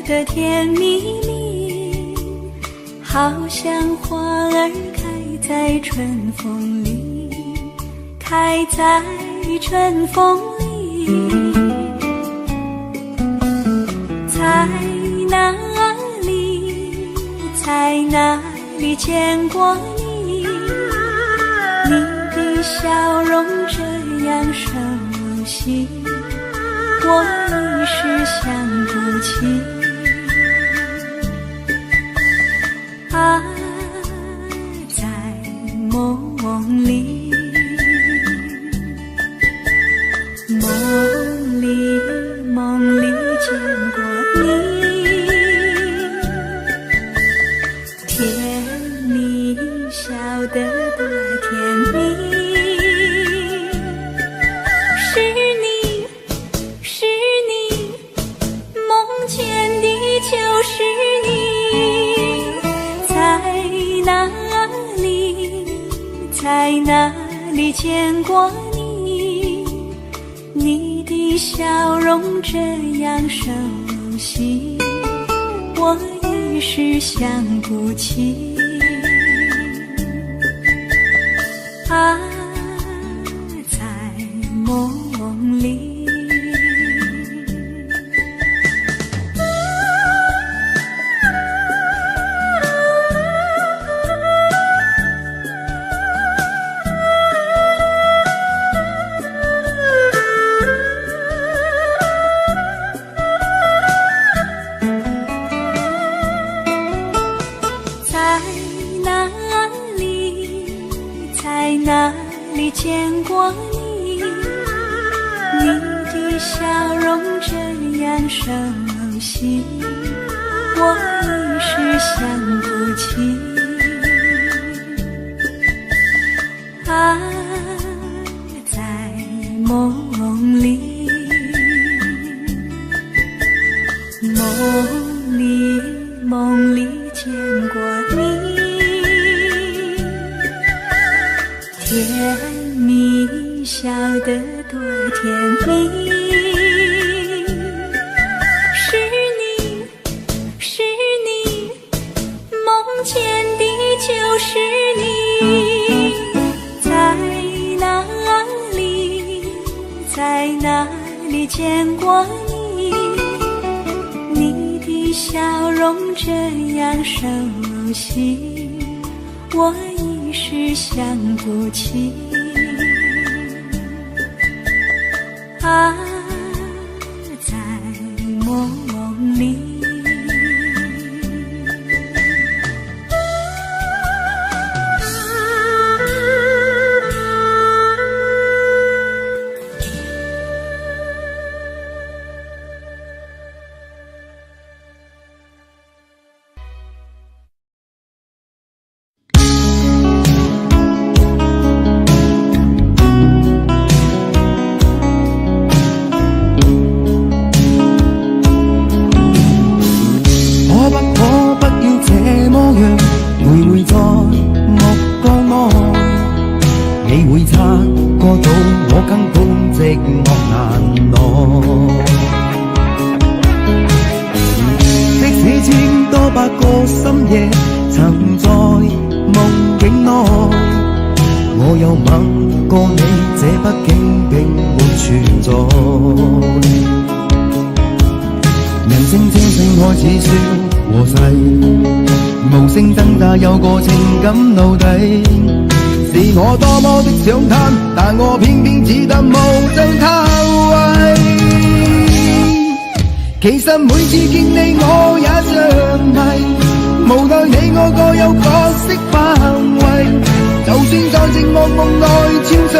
的甜蜜蜜，好像花儿开在春风里，开在春风里。在哪里，在哪里见过你？你的笑容这样熟悉，我一时想不起。啊，在梦里，梦里见过你，甜蜜笑得多甜蜜。是你，梦见的就是你。在哪里见过你？你的笑容这样熟悉，我一时想不起。啊，在梦里。在哪里见过你？你的笑容这样熟悉，我一时想不起。啊，在梦里，梦里见过你。甜蜜笑得多甜蜜。是你，梦见的就是你。在哪里见过你？你的笑容这样熟悉，我一时想不起。啊，在梦里。有個情感奴隸，是我多麼的想貪，但我偏偏只得無地投餵。其實每次見你我也着迷，無奈你我各有角色範圍，就算在寂寞夢內超出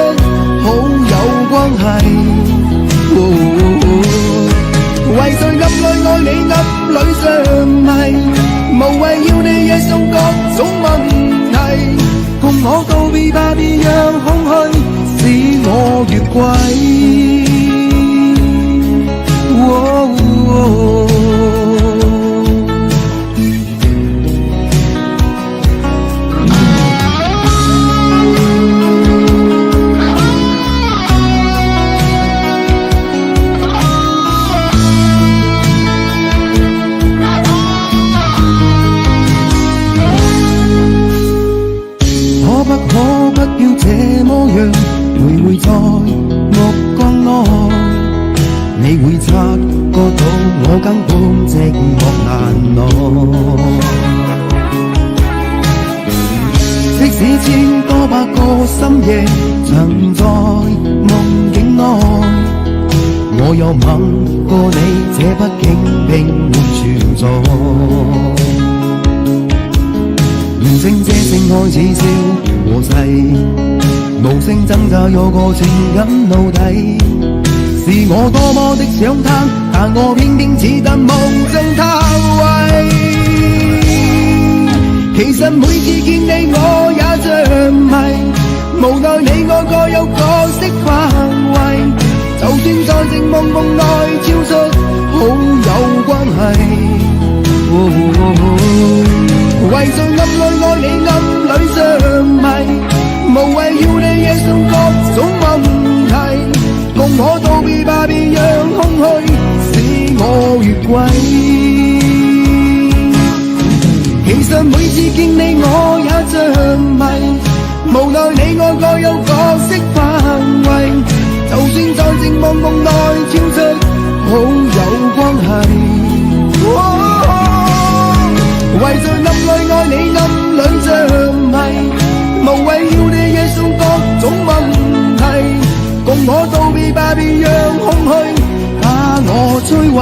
好友關係。為誰暗裏愛你暗裏着迷，無謂要你惹上各種問題，共我告別吧，別讓空虛使我越軌。不要這麼樣，徘徊在目光內，你會察覺到我根本寂寞難耐。即使千多百個深夜曾在夢境內，我有吻過你，這畢竟並沒存在。完成這性愛似笑和誓，無聲掙扎有個情感奴隸。是我多麼的想他，但我偏偏只得夢中他為。其實每次見你我也着迷，無奈你我各有角色範圍，就算在情夢夢內超出好友關係。為在暗裏愛你暗裏着迷，無謂要你惹上各種問題，共我道別吧，別讓空虛使我越軌。其實每次見你我也着迷，無奈你我各有角色範圍，就算在情夢夢內超出好友關係。為在暗裏愛你暗裏着迷，無謂要你惹上各種問題，共我道別吧，別讓空虛把我摧毀。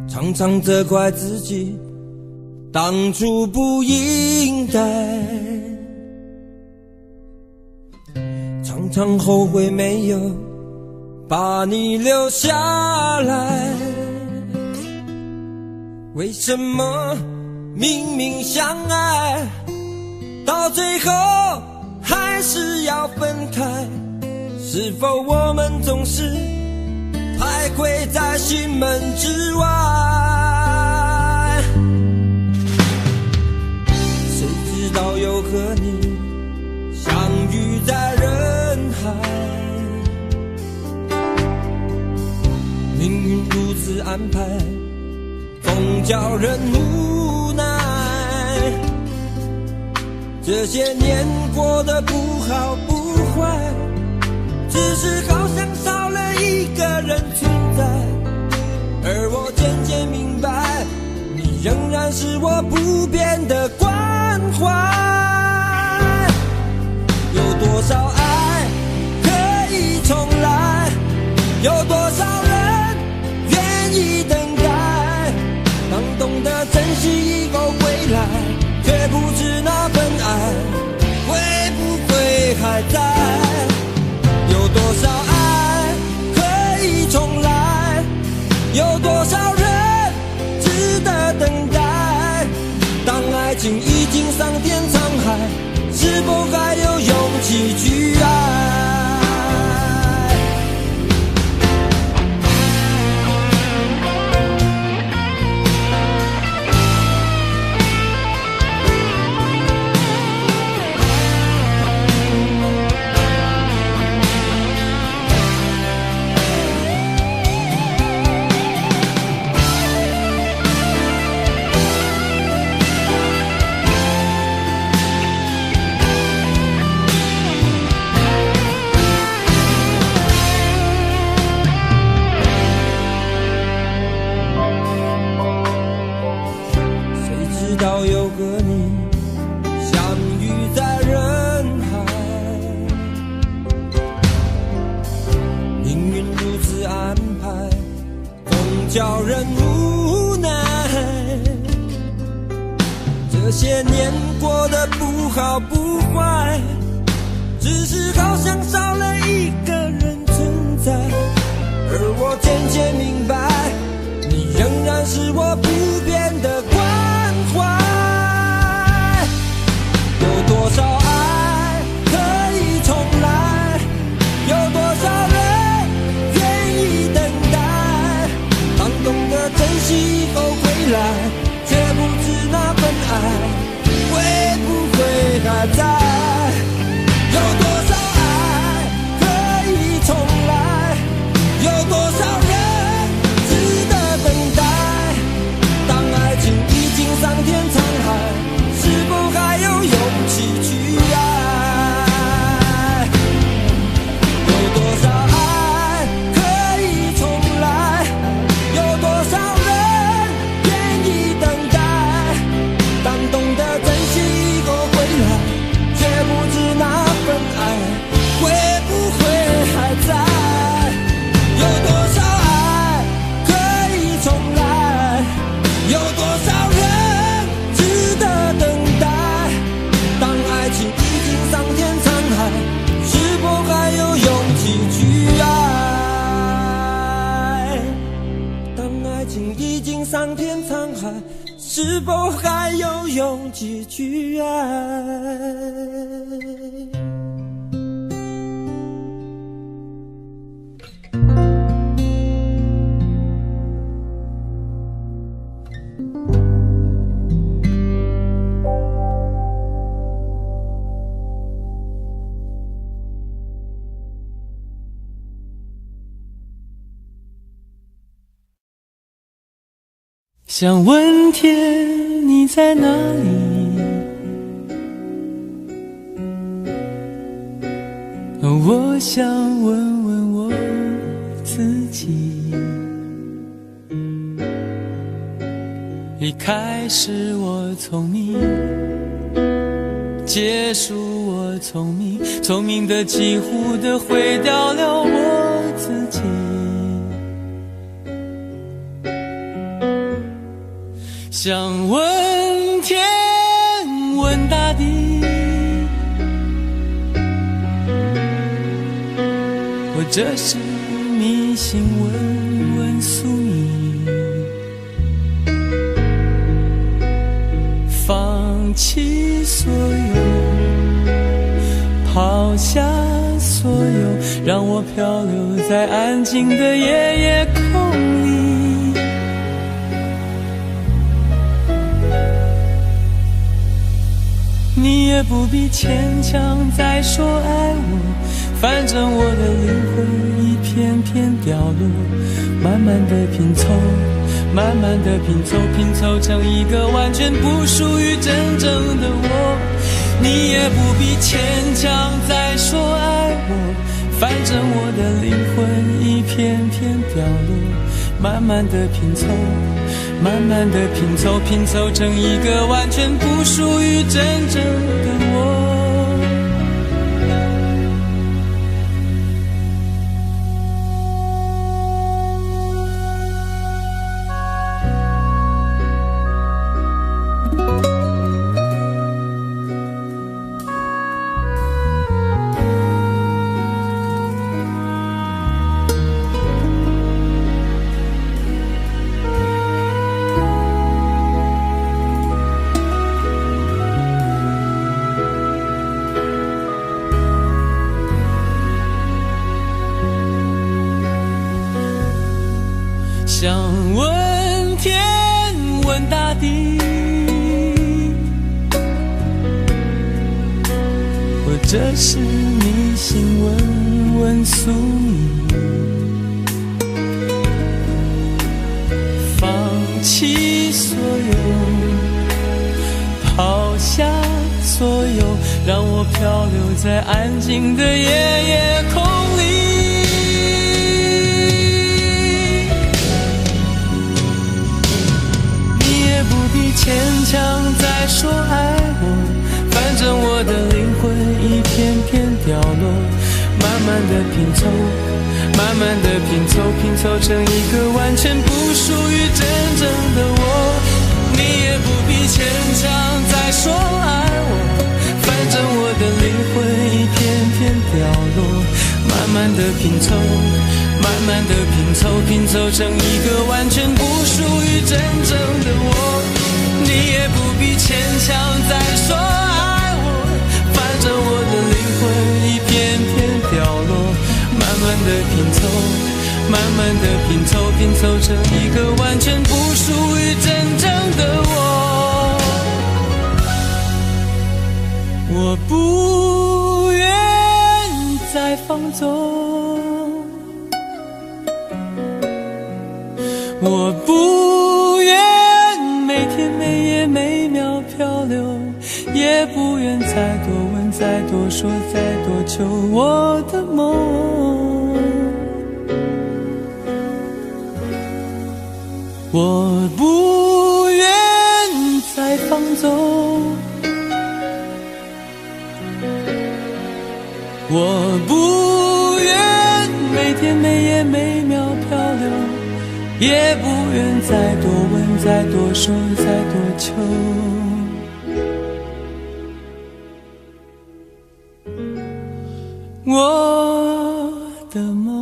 常常责怪自己当初不应该，常常后悔没有把你留下来。为什么明明相爱，到最后还是要分开？是否我们总是徘徊在心门之外？谁知道又和你相遇在人海，命运如此安排，总叫人无奈。这些年过得不好不坏，只是好像少了一个人存在，而我渐渐明白，你仍然是我不变的关怀。有多少爱可以重来，有多少人愿意等待，当懂得珍惜以后归来，却不知那份爱会不会还在。有多少爱可以重来，有多少人值得等待，当爱情已经桑田沧海，是否还有勇气去爱？叫人无奈。这些年过得不好不坏，只是好像少了一个人存在。而我渐渐明白，你仍然是我不变的关怀。有多少爱可以重来，有多少人愿意等待。当懂得珍惜以后回来，却不知那份爱会不会还在。有多少爱可以重来，有多少人值得等待。当爱情已经桑田沧海，是否还有勇气去爱？有多少爱可以重来，有多少人愿意等待。当懂得珍惜以后回来，却不知那份爱会不会还在。有多少爱可以重来，有多少人值得等待。当爱情已经桑田沧海，是否还有勇气去爱？当爱情已经桑田沧海，是否还有勇气去爱？想问天你在哪里，我想问问我自己。一开始我聪明，结束我聪明，聪明的几乎的毁掉了我自己。想问天问大地，或者是迷信问问宿命，放弃所有，抛下所有，让我漂流在安静的夜夜空里。你也不必牵强再说爱我，反正我的灵魂一片片掉落，慢慢的拼凑，慢慢的拼凑，拼凑成一个完全不属于真正的我。你也不必牵强再说爱我，反正我的灵魂一片片掉落，慢慢的拼凑，慢慢的拼凑，拼凑成一个完全不属于真正的我。想问天问大地，或者是迷信问问宿命，放弃所有，抛下所有，让我漂流在安静的夜夜空里。牵强再说爱我，反正我的灵魂一片片掉落，慢慢的拼凑，慢慢的拼凑，拼凑成一个完全不属于真正的我。你也不必牵强再说爱我，反正我的灵魂一片片掉落，慢慢的拼凑，慢慢的拼凑，拼凑成一个完全不属于真正的我。你也不必牵强再说爱我，反正我的灵魂一片片掉落，慢慢的拼凑，慢慢的拼凑，拼凑成一个完全不属于真正的我。我不愿再放纵，我不愿每天每夜每秒漂流，也不愿再多问再多说再多求我的梦。我不愿再放纵，我不愿每天每夜每秒漂流，也不愿再多问再多说再多求我的梦。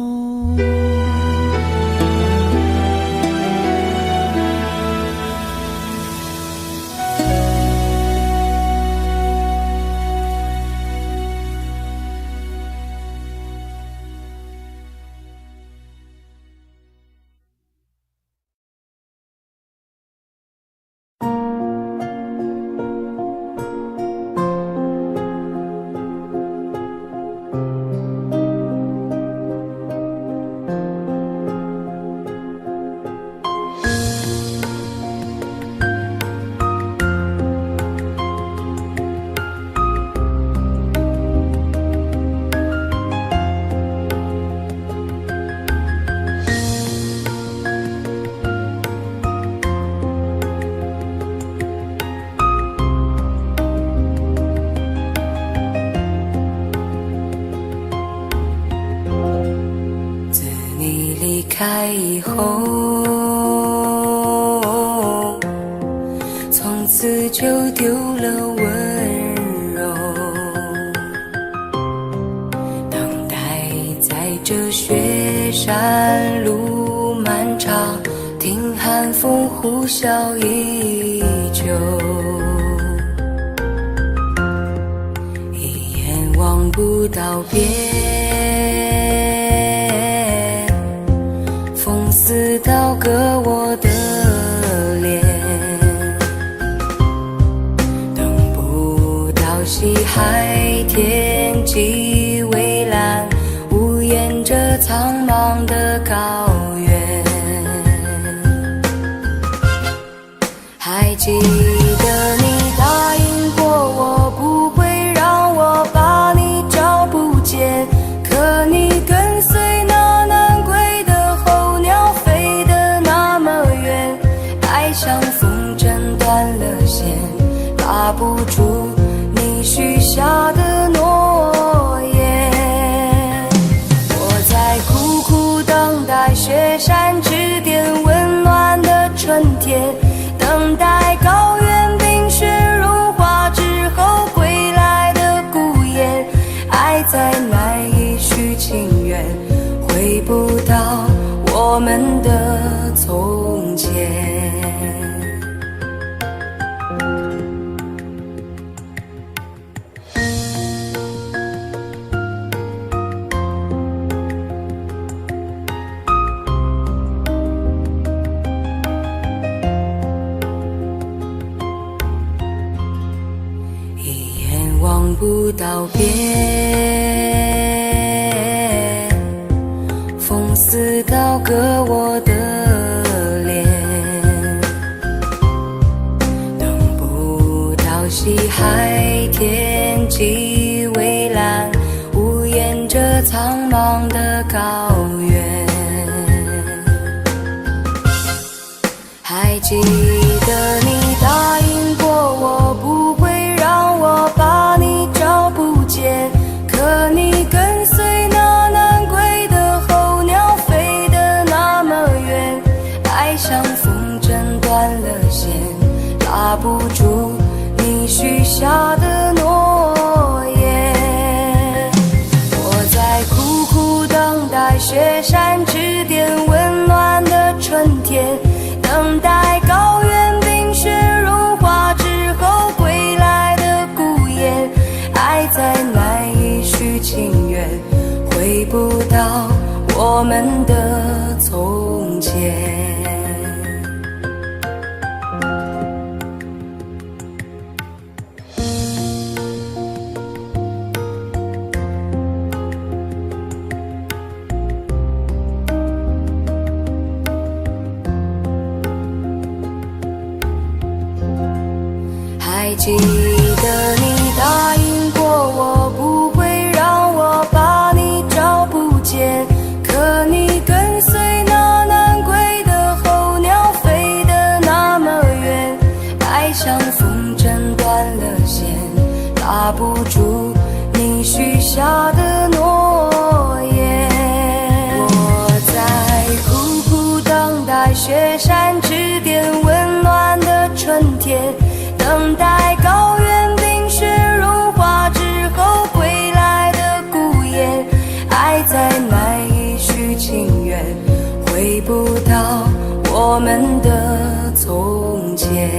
开以后，从此就丢了温柔，等待在这雪山路漫长，听寒风呼啸依旧，一眼望不到边，似刀割我的脸，等不到西海天际蔚蓝，无言着苍茫的高原。还记得你答应过我，不会让我把你找不见，可你跟随像风筝断了线，拉不住你许下的诺言。我在苦苦等待雪山之巅温暖的春天，等待高原冰雪融化之后归来的孤雁，爱再难以续情缘，回不到我们的从前。望不到边，风似刀割我的脸，等不到西海天际蔚蓝，无言着苍茫的高原。还记得你答应过我，不会让我把你找不见，可你跟随那回不到我们的从前。还记得你答应过我，不会让我把你找不见，可你跟随那南归的候鸟飞得那么远，爱像风筝断了线，拉不住你许下的诺言。我在苦苦等待雪山之巅温暖的春天，等待高原冰雪融化之后归来的孤雁，爱再难以续情缘，回不到我们的从前。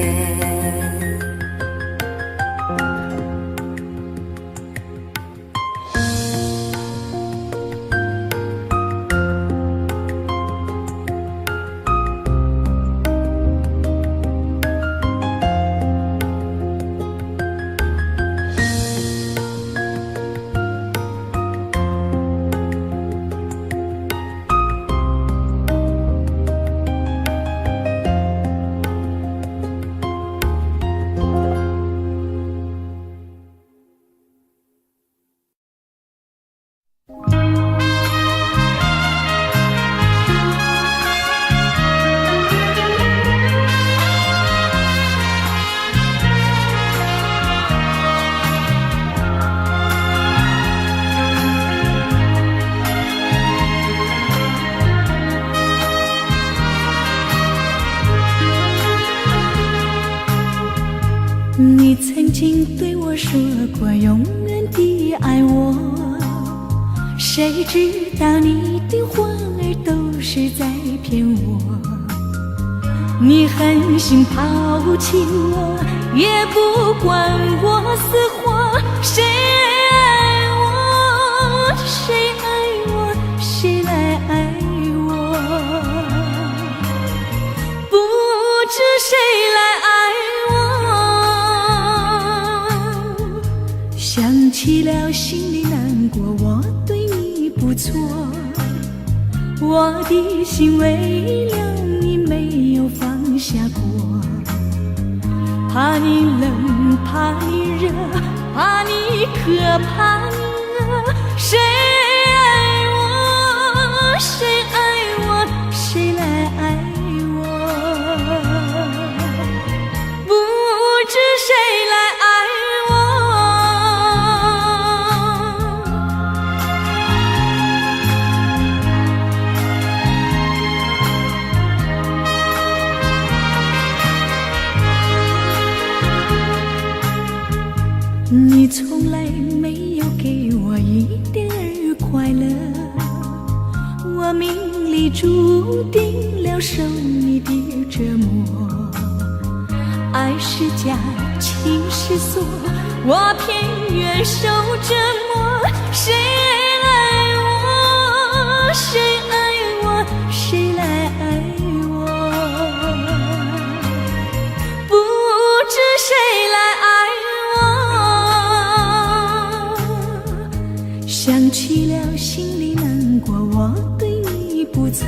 你曾经对我说过永远的爱我，谁知道你的话儿都是在骗我。你狠心抛弃我，也不管我死活，谁爱我，谁爱我，谁来爱我，不知谁来爱我。想起了心里难过，我对你不错，我的心为了你没有放下过，怕你冷，怕你热，怕你渴，怕你饿，谁爱我，谁爱我，谁来爱我，不知谁来爱我。你从来没有给我一点儿快乐，我命里注定了受你的折磨，爱是假，情是锁，我偏愿受折磨。谁爱我，谁爱我，谁来爱我，不知谁来爱我。想起了心里难过，我对你不错，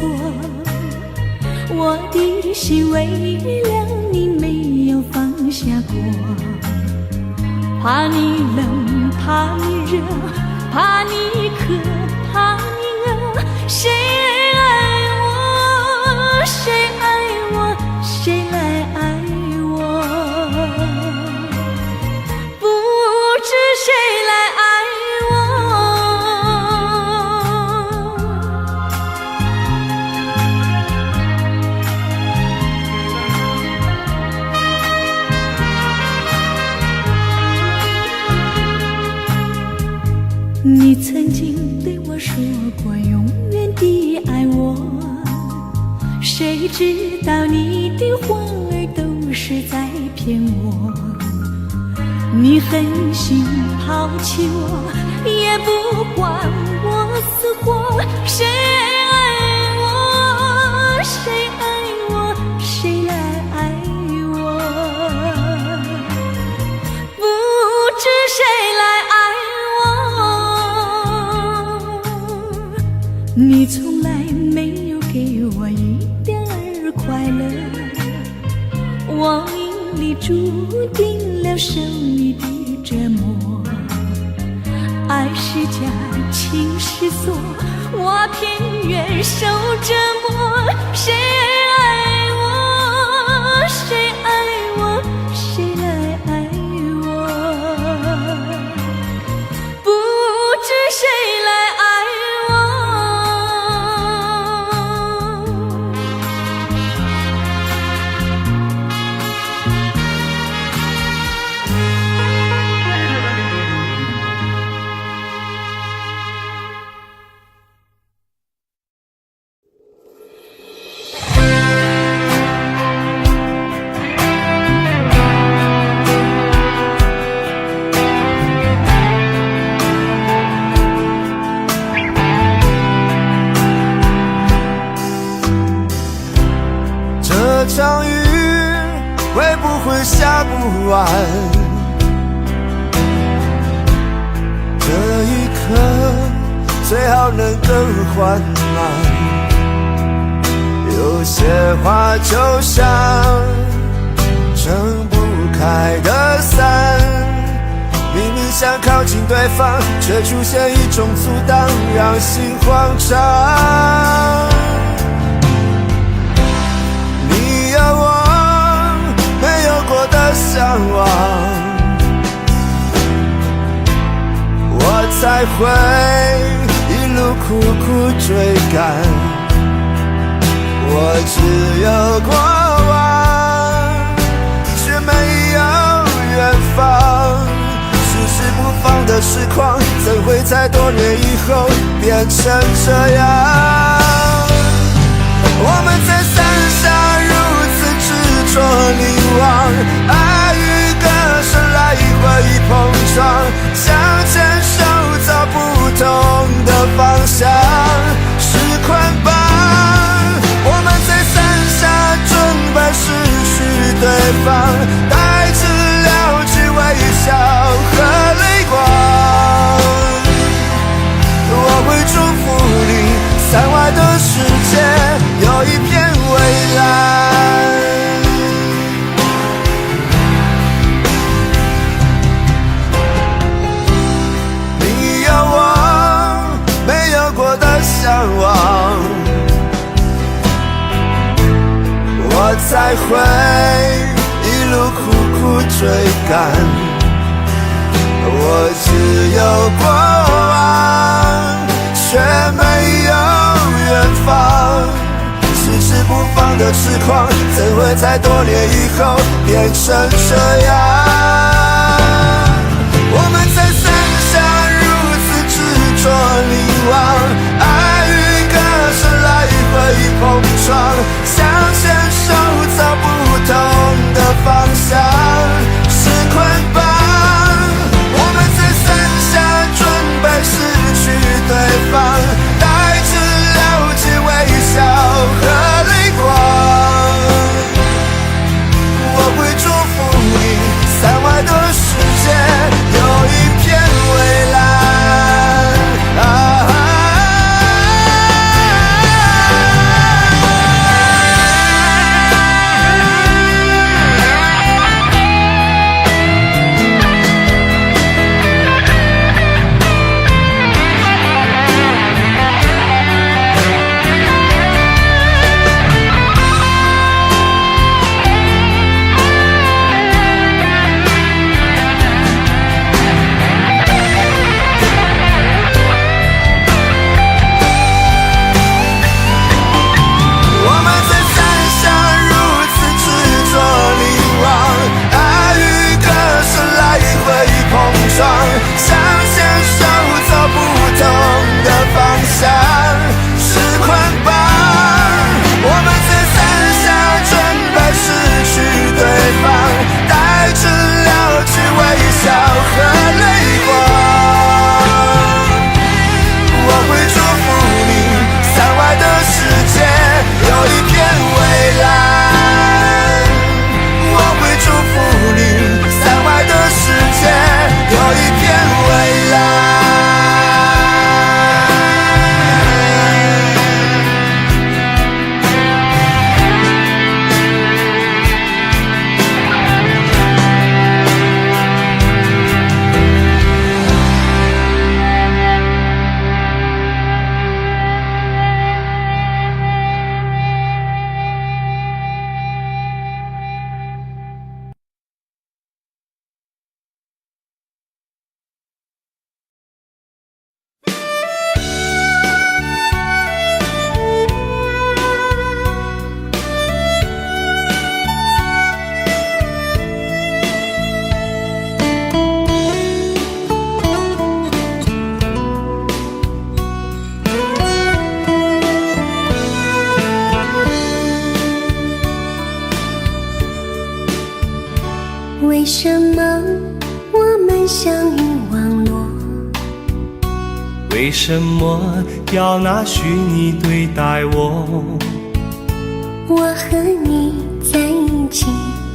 我的心为了你没有放下过，怕你冷，怕你热，怕你渴，怕你饿，谁爱我，谁爱我，谁来爱我，不知谁来爱你曾经对我说过永远的爱我，谁知道你的话儿都是在骗我。你狠心抛弃我，也不管我死活，你从来没有给我一点儿快乐，我命里注定了受你的折磨。爱是假，情是锁，我偏愿受折磨。谁爱我，谁爱我，谁来爱我？不知谁来爱我。这场雨会不会下不完？这一刻最好能更缓慢。有些话就像撑不开的伞，明明想靠近对方，却出现一种阻挡，让心慌张。你有我没有过的向往，我才会一路苦苦追赶。我只有过往，却没有远方。迟迟不放的实况，怎会在多年以后变成这样？我们在伞下如此执着凝望，爱与歌声来回碰撞，想牵手走不同的方向，是捆绑。我们在伞下准备失去对方，带着了解微笑和泪光。我会祝福你，伞外的世界有一片蔚蓝。你有我没有过的向往，我才会一路苦苦追赶。我只有过往，却没有远方。迟迟不放的痴狂，怎会在多年以后变成这样？我们在伞下如此执着凝望，爱与歌声来回碰撞，想牵手走不同的方向，是捆绑。我们在伞下准备失去对方，带着了解微笑和泪光。我会祝福你，伞为什么要拿虚拟对待我？我和你在一起，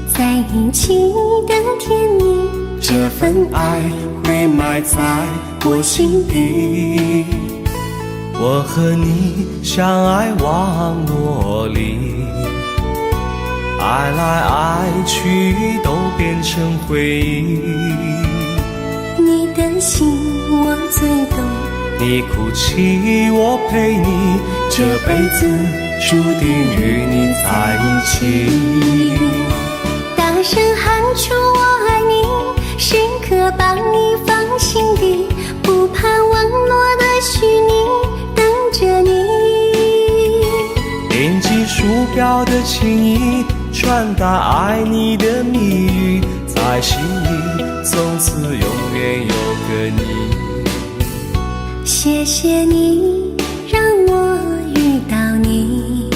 在一起的甜蜜，这份爱会埋在我心底。我和你相爱网络里，爱来爱去都变成回忆。你的心我最懂，你哭泣我陪你，这辈子注定与你在一起。大声喊出我爱你，时刻把你放心底，不怕网络的虚拟，等着你。点击鼠标的情意，传达爱你的密语，在心里从此永远有个你。谢谢你让我遇到你，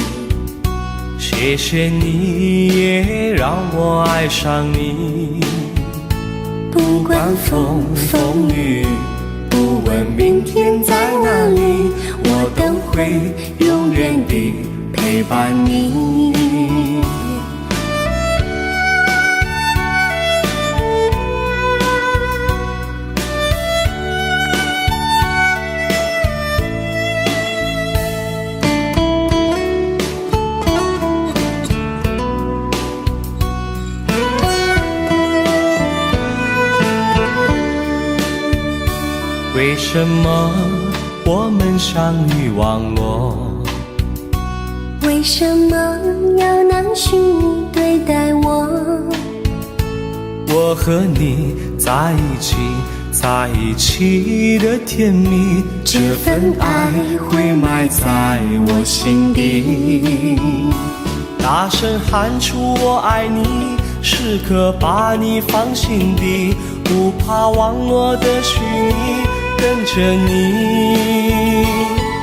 谢谢你也让我爱上你。不管风风雨，不问明天在哪里，我都会永远地陪伴你。为什么我们相遇网络？为什么要拿虚拟对待我？我和你在一起，在一起的甜蜜，这份爱会埋在我心底。大声喊出我爱你，时刻把你放心底，不怕网络的虚拟，跟着你。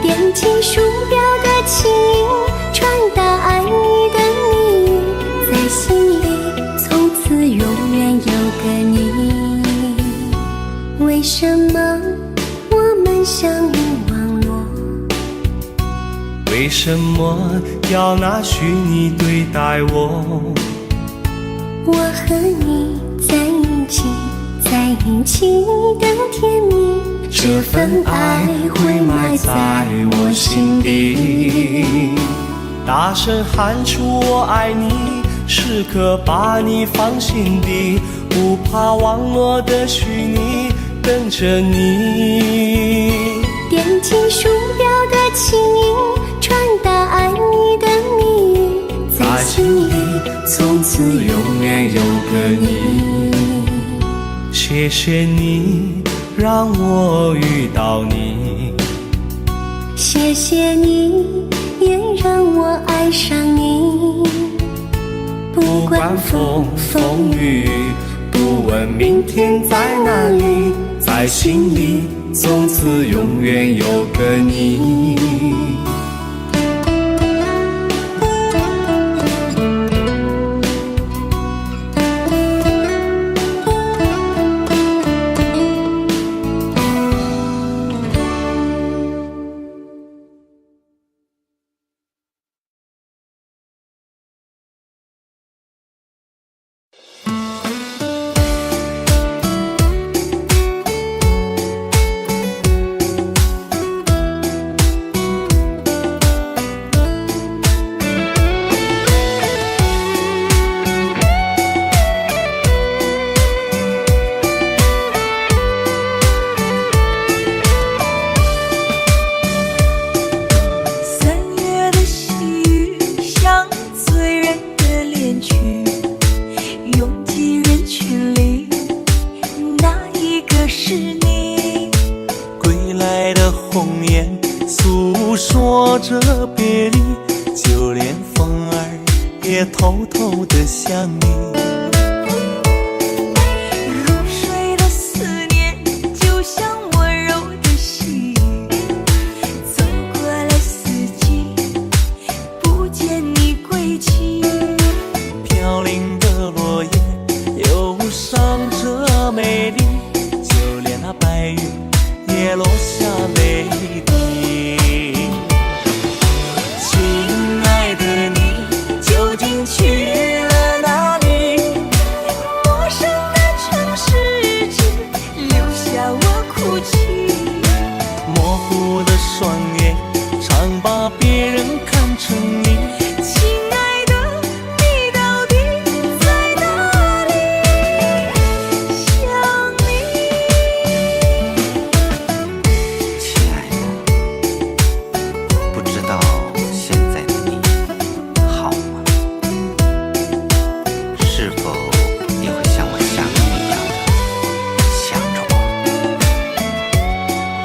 点击鼠标的情音，传达爱你的密语，在心里从此永远有个你。为什么我们相遇网络？为什么要拿虚拟对待我？我和你在一起，在一起的甜蜜，这份爱会埋在我心底。大声喊出我爱你，时刻把你放心底，不怕网络的虚拟，等着你。点击鼠标的情音，传达爱你的密语，在心里从此永远有个你。谢谢你让我遇到你，谢谢你也让我爱上你。不管风风雨，不问明天在哪里，在心里从此永远有个你。偷偷地想你，入睡的思念就像温柔的细雨，走过了四季，不见你归期。飘零的落叶忧伤着美丽，就连那白云也落下下泪滴。亲爱的你究竟去了哪里？陌生的城市只留下我哭泣。模糊的双眼常把别人看成你。亲爱的，你到底在哪里？想你。亲爱的，不知道现在的你好吗？是否也会像我想你一样的想着我？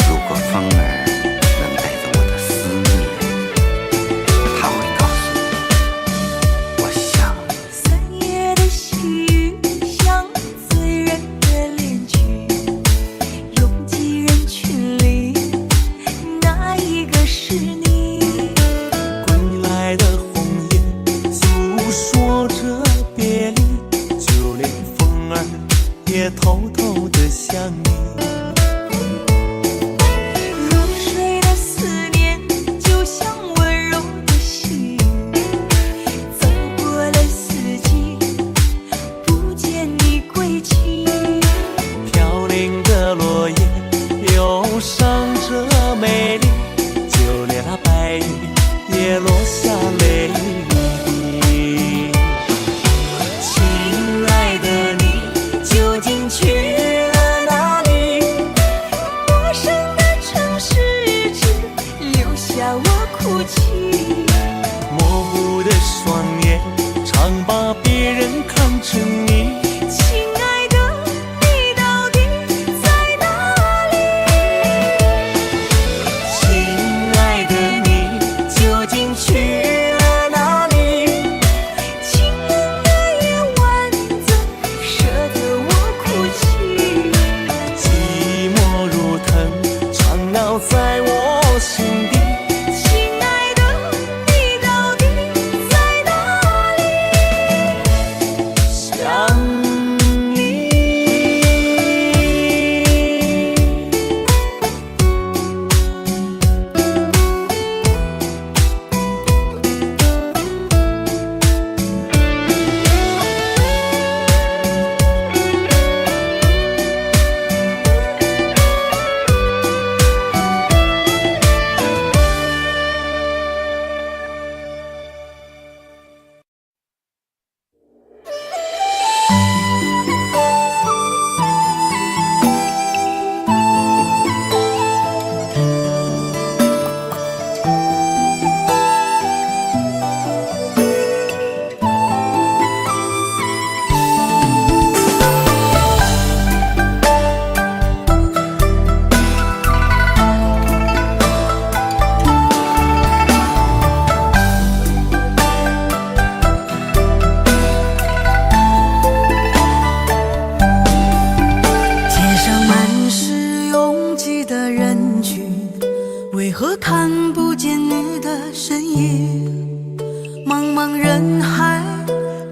如果风儿能带走我的思念，它会告诉你，我想你。3月的细雨像醉人的恋曲，拥挤人群里，哪一个是你？归来的红叶诉说着别离，就连风儿也偷偷地想你。入睡的思念就像温柔的细雨，走过了四季，不见你归期。飘零的落叶忧伤着美丽，就连那白云也落下泪滴。亲爱的你究竟去了哪里？陌生的城市只留下我哭泣。模糊的双眼常把别人看成你。亲爱的，你到底在哪里？亲爱的你究竟去了哪里？清冷的夜晚怎舍得我哭泣？寂寞如藤缠绕在我心底。亲爱的，你到底在哪里？想你。街上满是拥挤的人群，为何看不见你的身影？茫茫人海，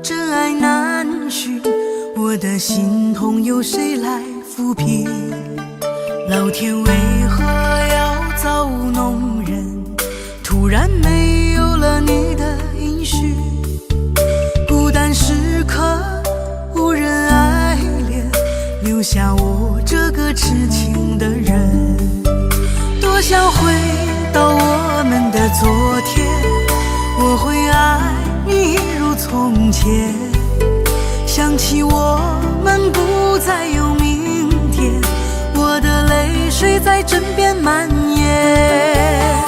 真爱难寻，我的心痛有谁来抚平？老天为何要造物弄人？突然没有了你的音讯，孤单时刻无人爱怜，留下我这个痴情的人。多想回到我们的昨天，我会爱你如从前。想起我们不再有明天，我的泪水在枕边蔓延。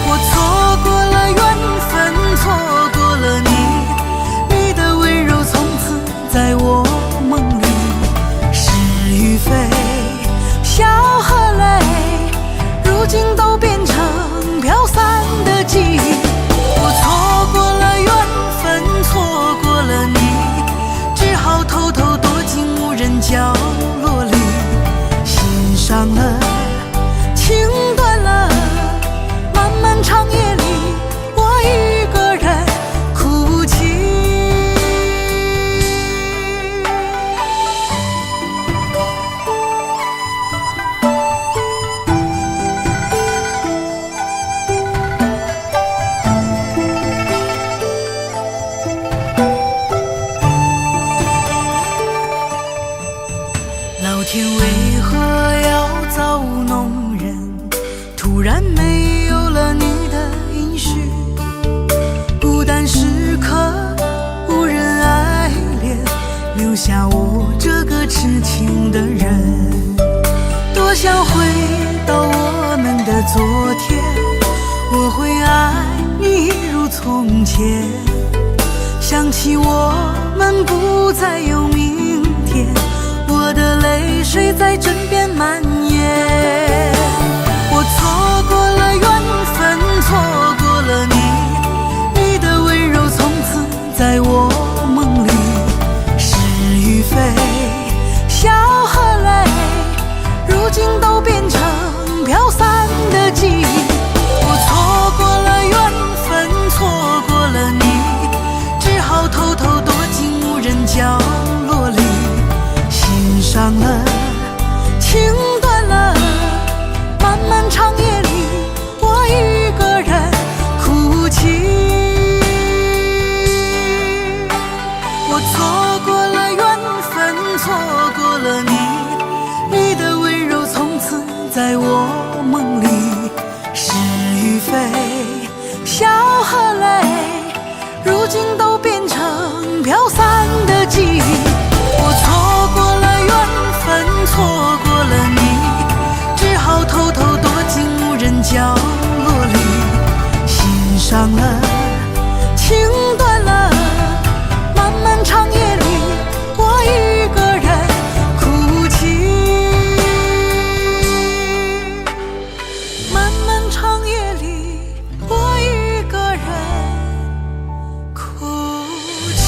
我错过了缘分，错过了你，你的温柔从此在我梦里。是与非，笑和泪，如今都变成飘散的记忆。我错过了缘分，错过了你，只好偷偷躲进无人角落里，心伤了，情断了，漫漫长夜里，我一个人哭泣。从前，想起我们不再有明天，我的泪水在枕边蔓延。我错过了缘分，错过了你，你的温柔从此在我梦里。是与非，笑和泪，如今都变成飘散的记忆。我错过了缘分，错过了你，只好偷偷躲进无人角落里，心伤了，情断了，漫漫长夜里，我一个人哭泣。我错过了缘分，错过了你，你的温柔从此在我梦里。是与非，笑和泪，如今都变成飘散的记忆。我错过了缘分，错过了你，只好偷偷躲进无人角落里，心伤了，情断了，漫漫长夜里，我一个人哭泣。漫漫长夜里，我一个人哭泣。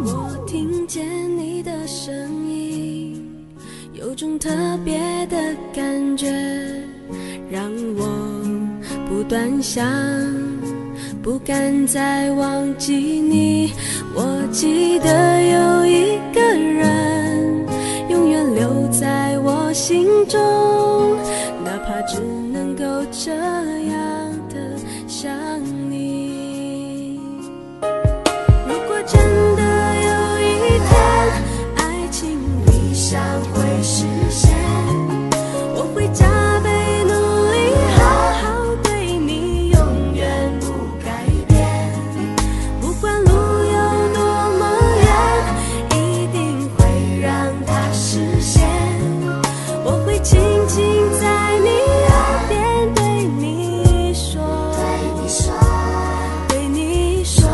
我听见你的声音，有种特别的感觉，让我不断想，不敢再忘记你。我记得有一个人，永远留在我心中，哪怕只能够这样的想你。如果真的有一天，爱情理想会实现，我会加倍努力，好好对你，永远不改变。不管路有多么远，一定会让它实现。我会轻轻在你耳边对你说，对你说，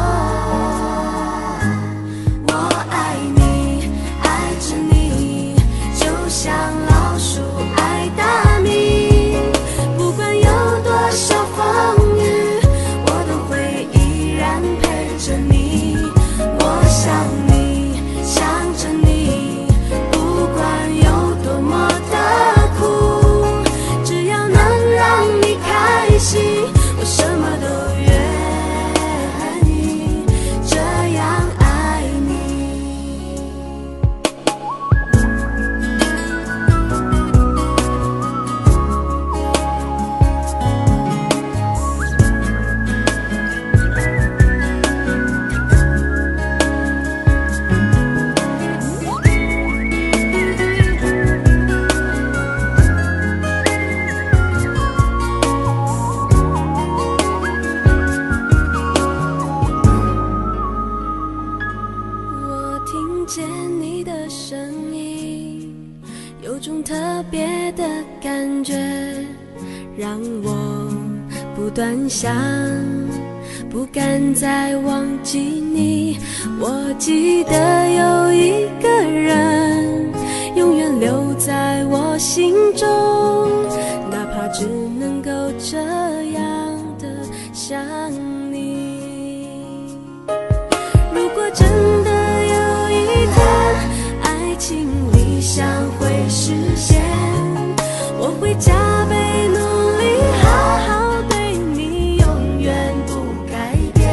我爱你，爱着你，就像老鼠爱大米。不管有多少风雨，我都会依然陪着你。我想你，想着你，不管有多么的苦，只要能让你开心，我什么都愿意，这样爱你。我听见你的声音，有种特别的感觉，让我不断想，不敢再忘记你。我记得有一个人，永远留在我心中，哪怕只能够这样的想你。如果真的有一天，爱情理想会实现，我会加倍努力，好好对你，永远不改变。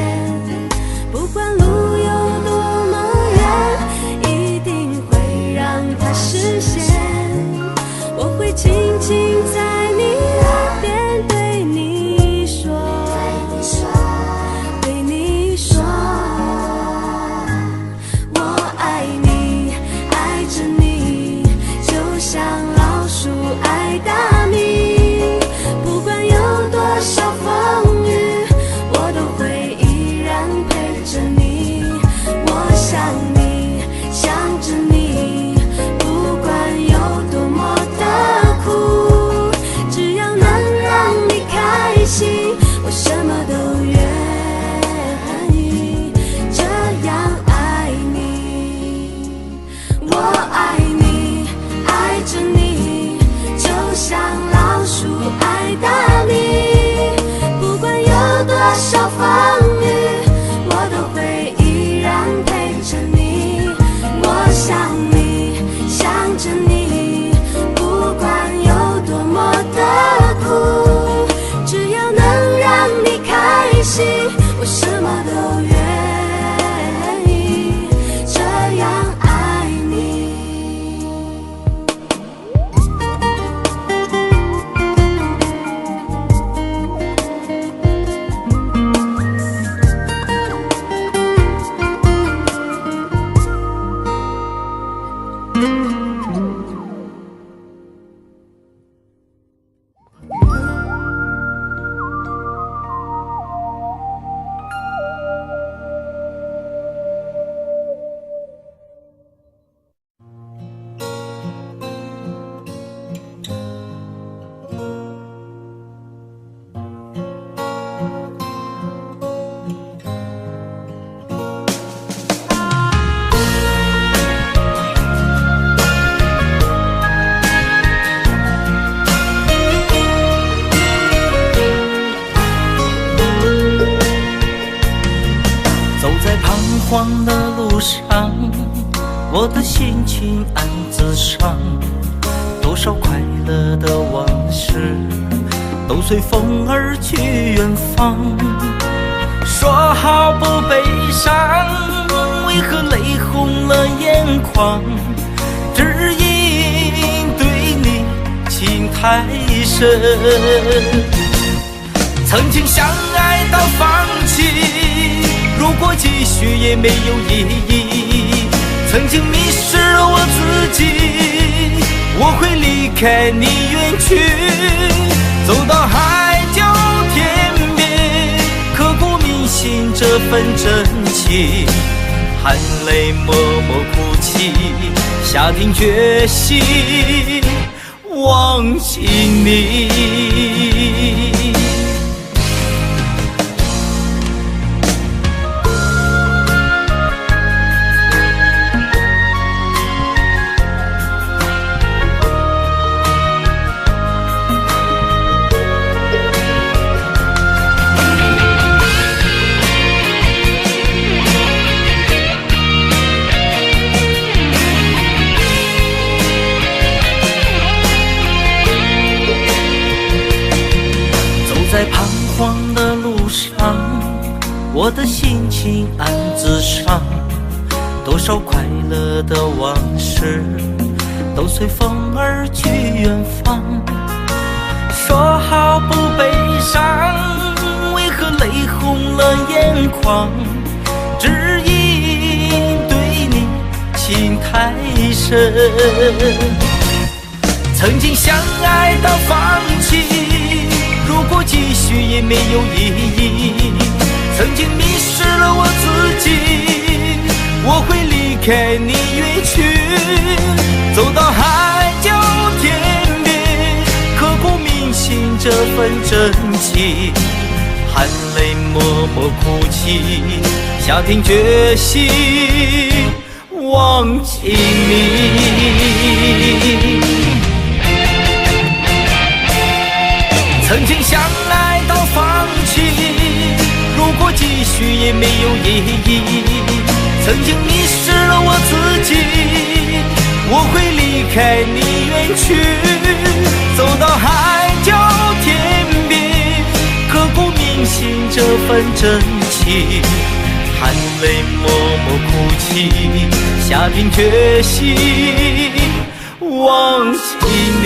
黄的路上，我的心情暗自伤，多少快乐的往事都随风而去远方。说好不悲伤，为何泪红了眼眶？只因对你情太深，曾经相爱到放弃，如果继续也没有意义。曾经迷失了我自己，我会离开你远去，走到海角天边，刻骨铭心这份真情，含泪默默哭泣，下定决心忘记你。在彷徨的路上，我的心情暗自伤，多少快乐的往事都随风而去远方。说好不悲伤，为何泪红了眼眶？只因对你情太深，曾经相爱到放弃，如果继续也没有意义。曾经迷失了我自己，我会离开你远去，走到海角天边，刻骨铭心这份真情，含泪默默哭泣，下定决心忘记你。曾经相爱到放弃，如果继续也没有意义。曾经迷失了我自己，我会离开你远去，走到海角天边，刻骨铭心这份真情，含泪默默哭泣，下定决心忘记你。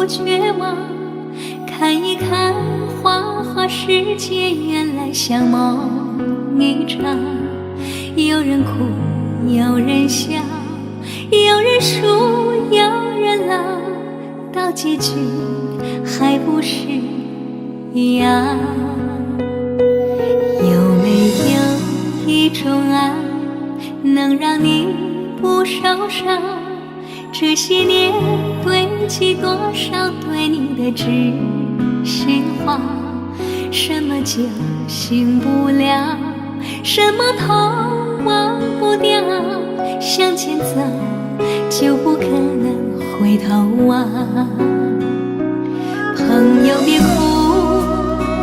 绝望，看一看花花世界，原来像梦一场。有人哭，有人笑，有人输，有人老，到结局还不是一样。有没有一种爱，能让你不受伤？这些年堆积多少对你的知心话？什么酒醒不了，什么痛忘不掉，向前走就不可能回头望。朋友别哭，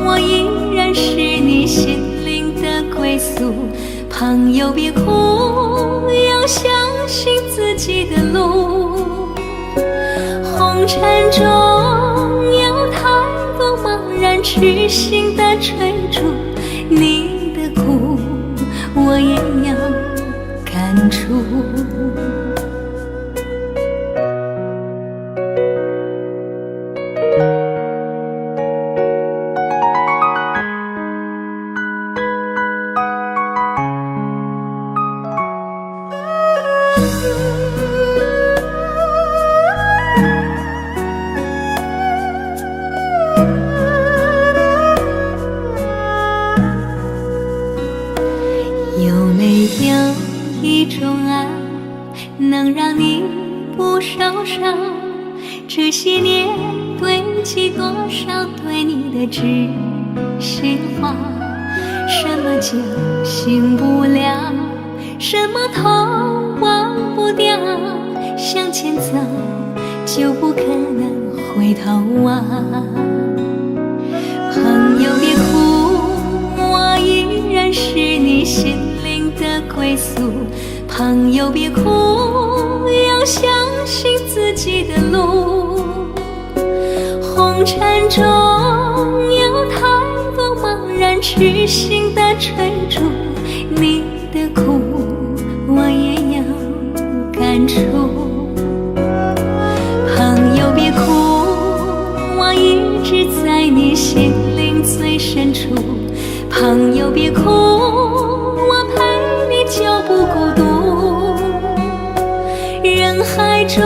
我依然是你心灵的归宿。朋友别哭，要相信自己的路。红尘中有太多茫然痴心的追逐，你的苦我也有感触。有没有一种爱，能让你不受伤？这些年堆积多少对你的知心话？什么酒醒不了，什么痛忘不掉，向前走就不可能回头望。朋友别哭，我依然是你心灵的归宿。朋友别哭，要相信自己的路。红尘中有太多茫然痴心的追逐，你的苦我也有感触。朋友别哭，我一直在你心灵最深处。朋友别哭，我陪你就不孤独。人海中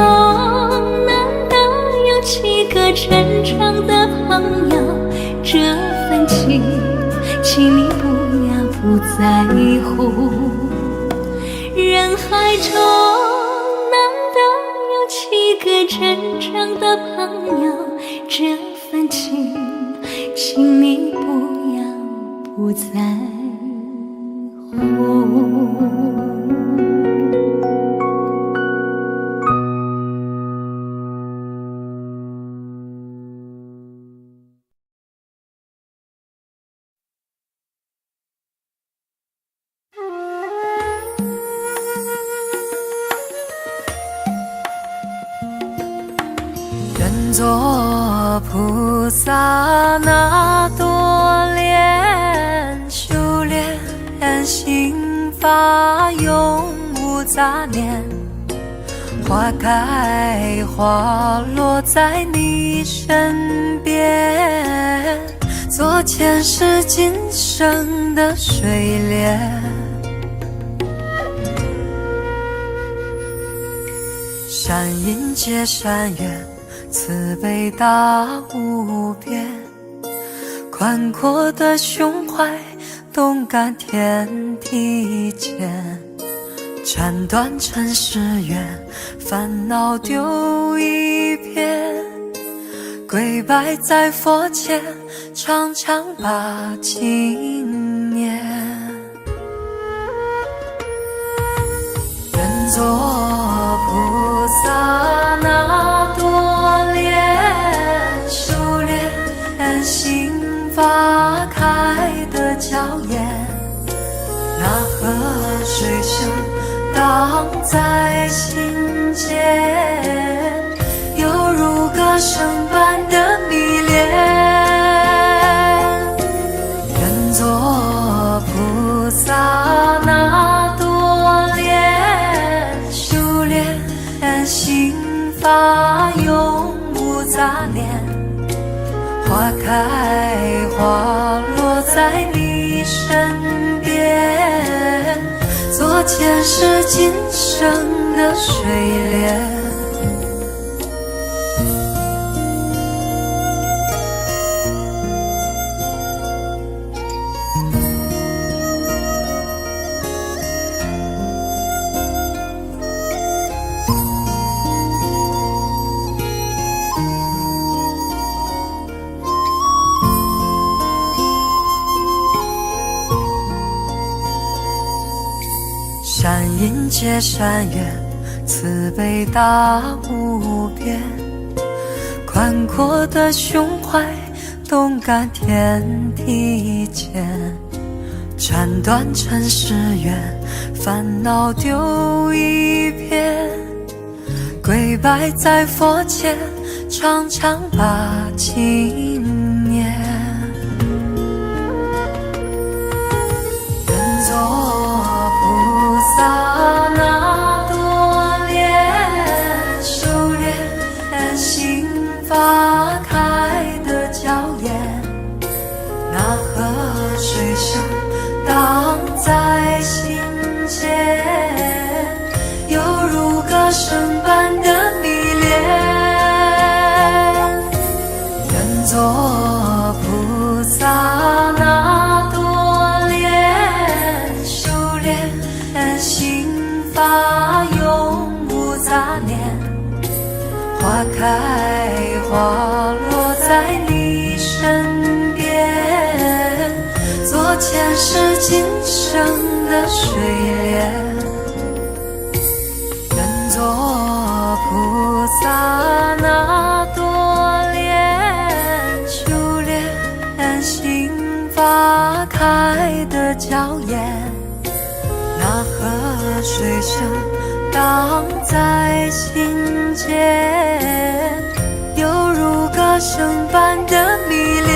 难得有几个真正的朋友，这份情请你不要不在乎。人海中难得有几个真正的朋友，这份情请你不要不在乎。愿做菩萨那多莲，修炼心法永无杂念。花开花落在你身边，做前世今生的水莲。善因结善缘，慈悲大无边，宽阔的胸怀，动感天地间。斩断尘世缘，烦恼丢一片，跪拜在佛前，常常把经念。愿做菩萨那多莲，修炼心法开的娇艳。那河水声荡在心间，犹如歌声般的迷恋。愿做菩萨那多莲，修念，花开花落在你身边，做前世今生的水莲。山阴接山远，慈悲大无边，宽阔的胸怀，动感天地间，斩断尘世缘，烦恼丢一边，跪拜在佛前，常常把经念。愿做菩萨那多莲，修炼心花开的娇艳，那河水声荡在心间，犹如歌声般的迷恋。愿做菩萨那多莲，修炼心发永无杂念，花开花落在你身边，做前世今生的水莲。愿做菩萨那多莲，修炼心花开的娇艳，那河水声荡在心间，犹如歌声般的迷恋。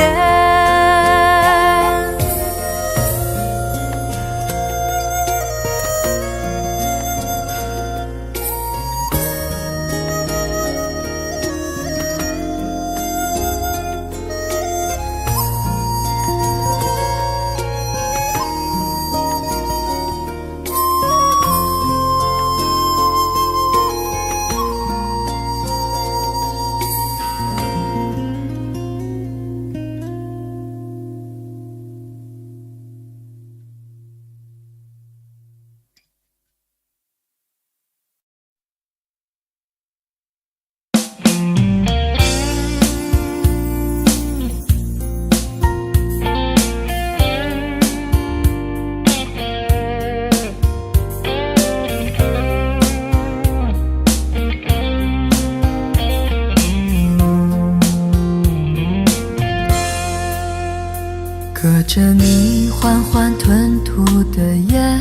隔着你缓缓吞吐的烟，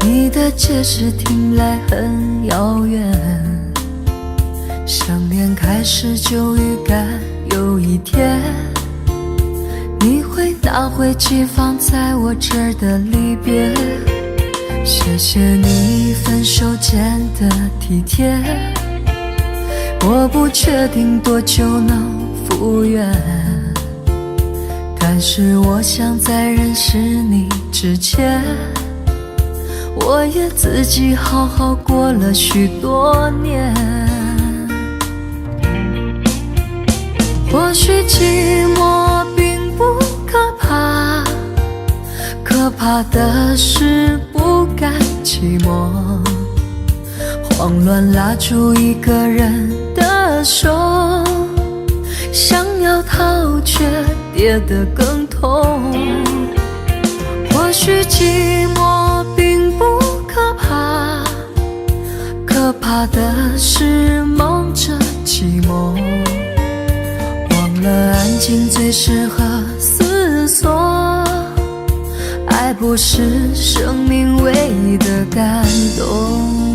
你的解释听来很遥远，想念开始就预感有一天，你会拿回寄放在我这儿的离别。谢谢你分手前的体贴，我不确定多久能复原，但是我想在认识你之前，我也自己好好过了许多年。或许寂寞并不可怕，可怕的是不甘寂寞，慌乱拉住一个人的手，想要逃却跌得更痛。或许寂寞并不可怕，可怕的是忙着寂寞，忘了安静最适合思索，爱不是生命唯一的感动。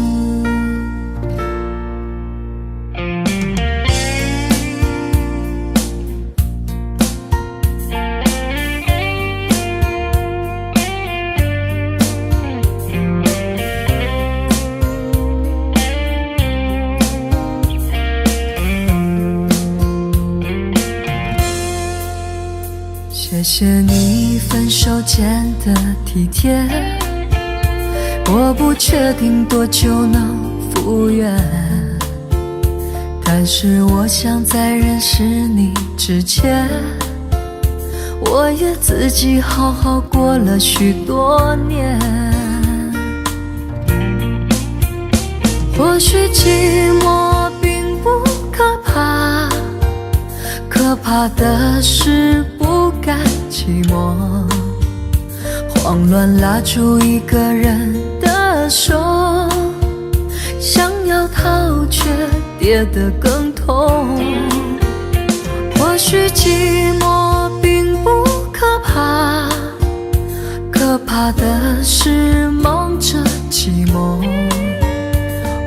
谢谢你分手前的体贴，我不确定多久能复原，但是我想在认识你之前，我也自己好好过了许多年。或许寂寞并不可怕，可怕的是不甘寂寞，慌乱拉住一个人的手，想要逃却跌得更痛。或许寂寞并不可怕，可怕的是忙着寂寞，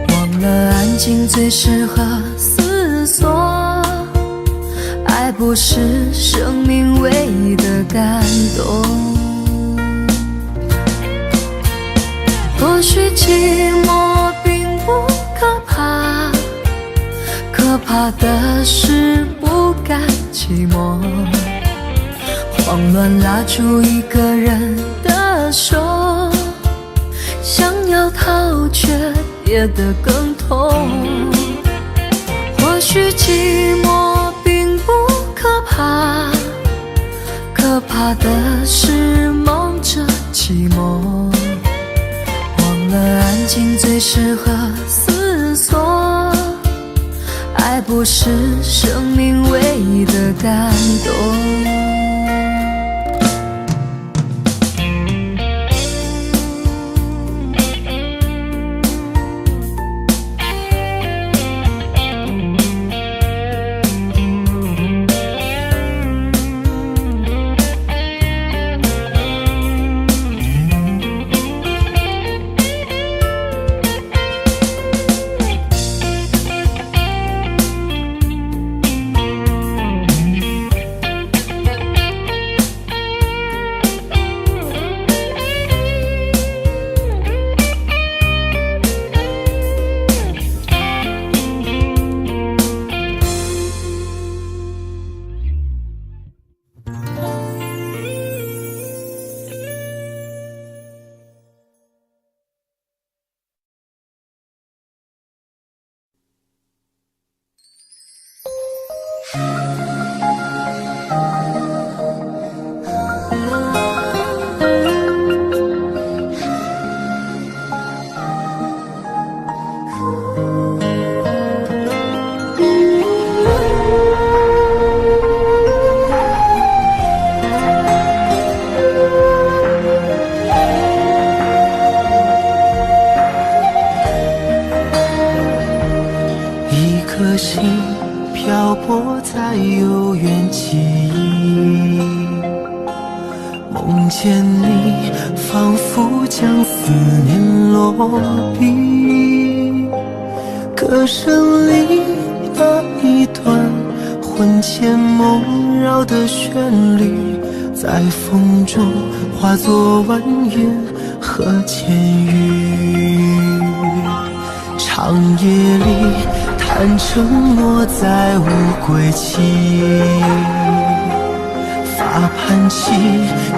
忘了安静最适合思索，爱不是生命唯一的感动。或许寂寞并不可怕，可怕的是不甘寂寞，慌乱拉住一个人的手，想要逃却跌得更痛。或许寂寞并不可怕，可怕的是忙着寂寞，忘了安静最适合思索，爱不是生命唯一的感动。歌声里那一段魂牵梦绕的旋律，在风中化作婉言和千语。长夜里谈承诺，再无归期。发盘起，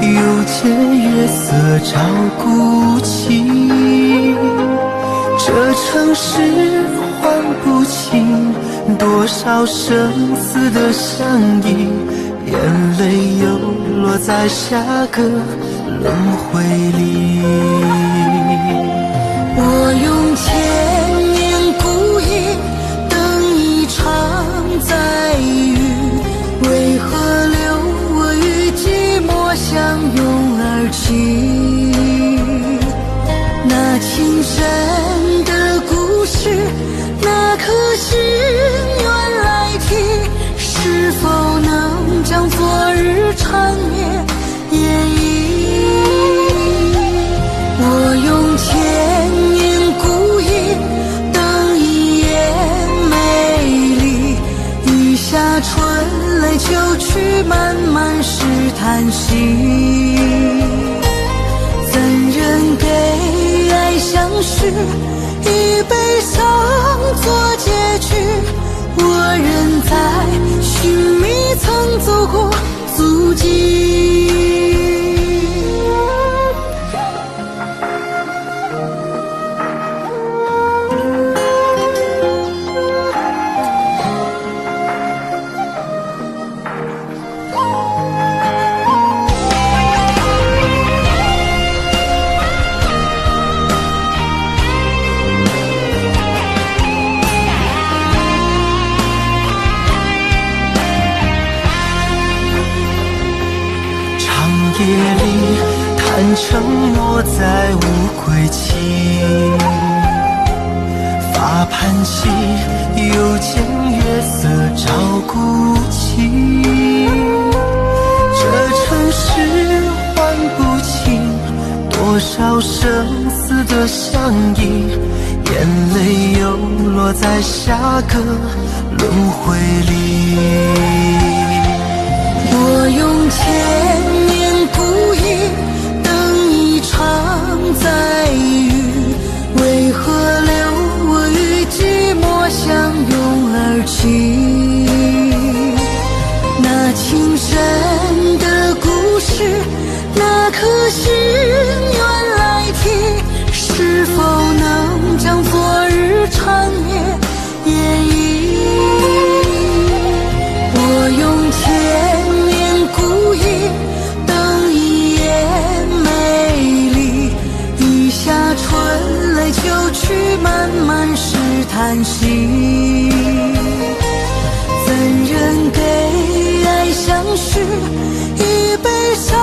又见月色照孤寂。这城市唤不清多少生死的相依，眼泪又落在下个轮回里。我用千年孤影等一场再遇，为何留我与寂寞相拥而泣？那情深的故事，那颗心愿来替，是否能将昨日缠绵演绎？我用千年孤影等一眼美丽，雨下春来秋去，漫漫是叹息。怎人给爱相许，以悲伤做结局？我仍在寻觅曾走过足迹。夜里谈承诺再无归期，发盘起又见月色照孤寂。这城市唤不清多少生死的相依，眼泪又落在下个轮回里。我用千年故意等一场再遇，为何留我与寂寞相拥而泣？那情深的故事，那颗心愿来提，是否能将昨日长夜演绎？我用千年故意等一夜美丽，一下春泪秋去，漫漫是叹息。怎忍给爱相许，以悲伤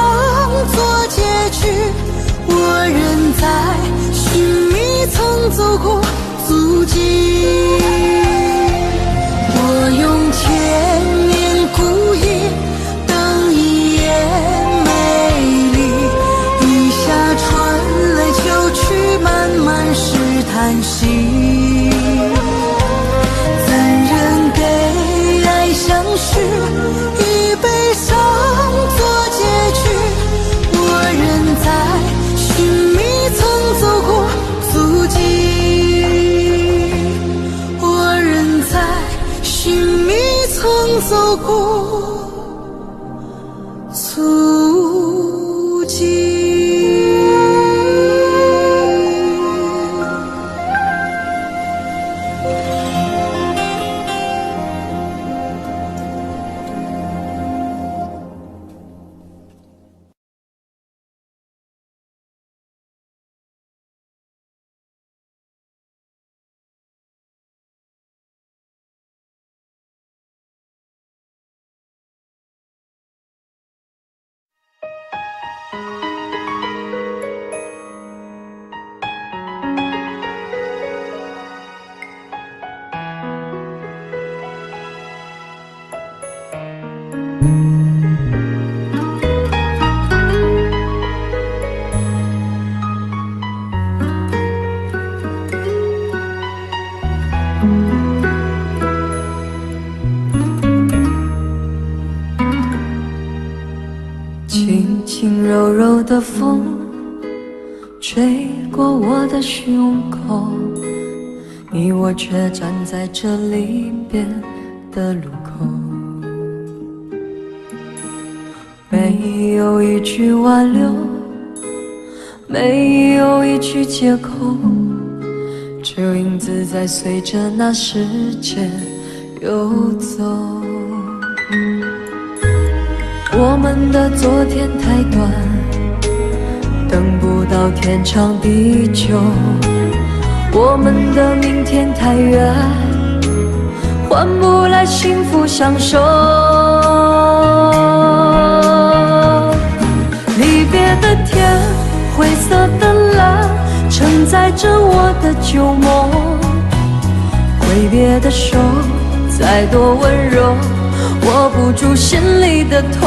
做结局？我仍在寻觅曾走过足迹。我用千年故意等一夜美丽，一下春泪秋去，漫漫是叹息。怎忍给爱相许，以悲伤做结局？我仍在寻觅曾走过足迹，我仍在寻觅曾走过足迹。轻轻柔柔的风吹过我的胸口，你我却站在这离别的路口，没有一句挽留，没有一句借口，只有影子在随着那时间游走。我们的昨天太短，等不到天长地久，我们的明天太远，换不来幸福相守。离别的天，灰色的蓝，承载着我的旧梦。挥别的手，再多温柔，握不住心里的痛。